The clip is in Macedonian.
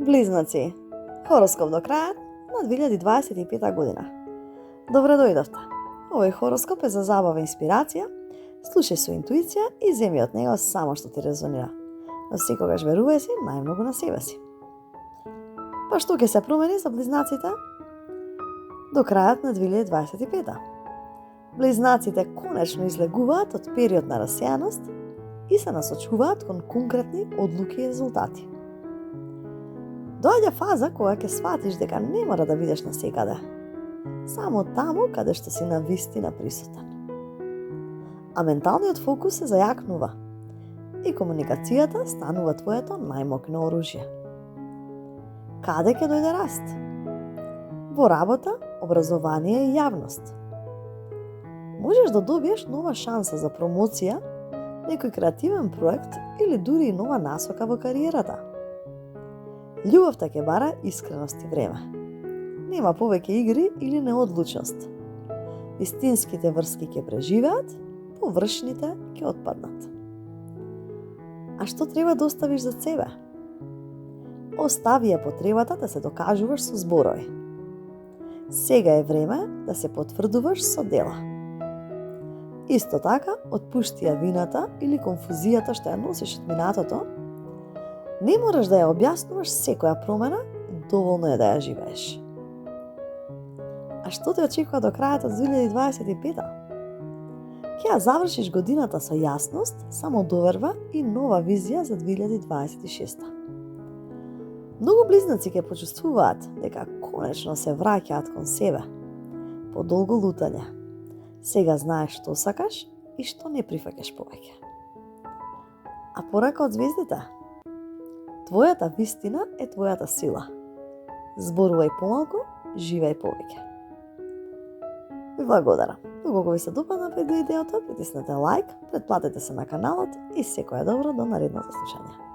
Близнаци, хороскоп до крајот на 2025 година. Добре дојдовте. Овој хороскоп е за забава и инспирација. Слушај со интуиција и земи од него само што ти резонира. Но секогаш верувај си најмногу на себе си. Па што ќе се промени за близнаците до крајот на 2025? Близнаците конечно излегуваат од период на расејаност и се насочуваат кон конкретни одлуки и резултати. Доаѓа фаза кога ќе сватиш дека не мора да бидеш насекаде, само таму каде што си навистина присутен. А менталниот фокус се зајакнува и комуникацијата станува твоето најмокно оружје. Каде ќе дојде раст? Во работа, образование и јавност. Можеш да добиеш нова шанса за промоција, некој креативен проект или дури и нова насока во кариерата. Љубовта ќе бара искреност и време. Нема повеќе игри или неодлучност. Вистинските врски ќе преживеат, површните ќе отпаднат. А што треба да оставиш за себе? Остави ја потребата да се докажуваш со зборови. Сега е време да се потврдуваш со дела. Исто така, отпушти ја вината или конфузијата што ја носиш од минатото. Не мораш да ја објаснуваш секоја промена, доволно е да ја живееш. А што те очекува до крајот од 2025? Ќе ја завршиш годината со јасност, самодоверба и нова визија за 2026. Многу близнаци ќе почувствуваат дека конечно се враќаат кон себе. По долго лутање. Сега знаеш што сакаш и што не прифаќаш повеќе. А порака од звездите? Твојата вистина е твојата сила. Зборувај помалку, живеј повеќе. Ви благодарам. Доколку ви се допадна видеото, притиснете лайк, претплатете се на каналот и секое добро до наредното слушање.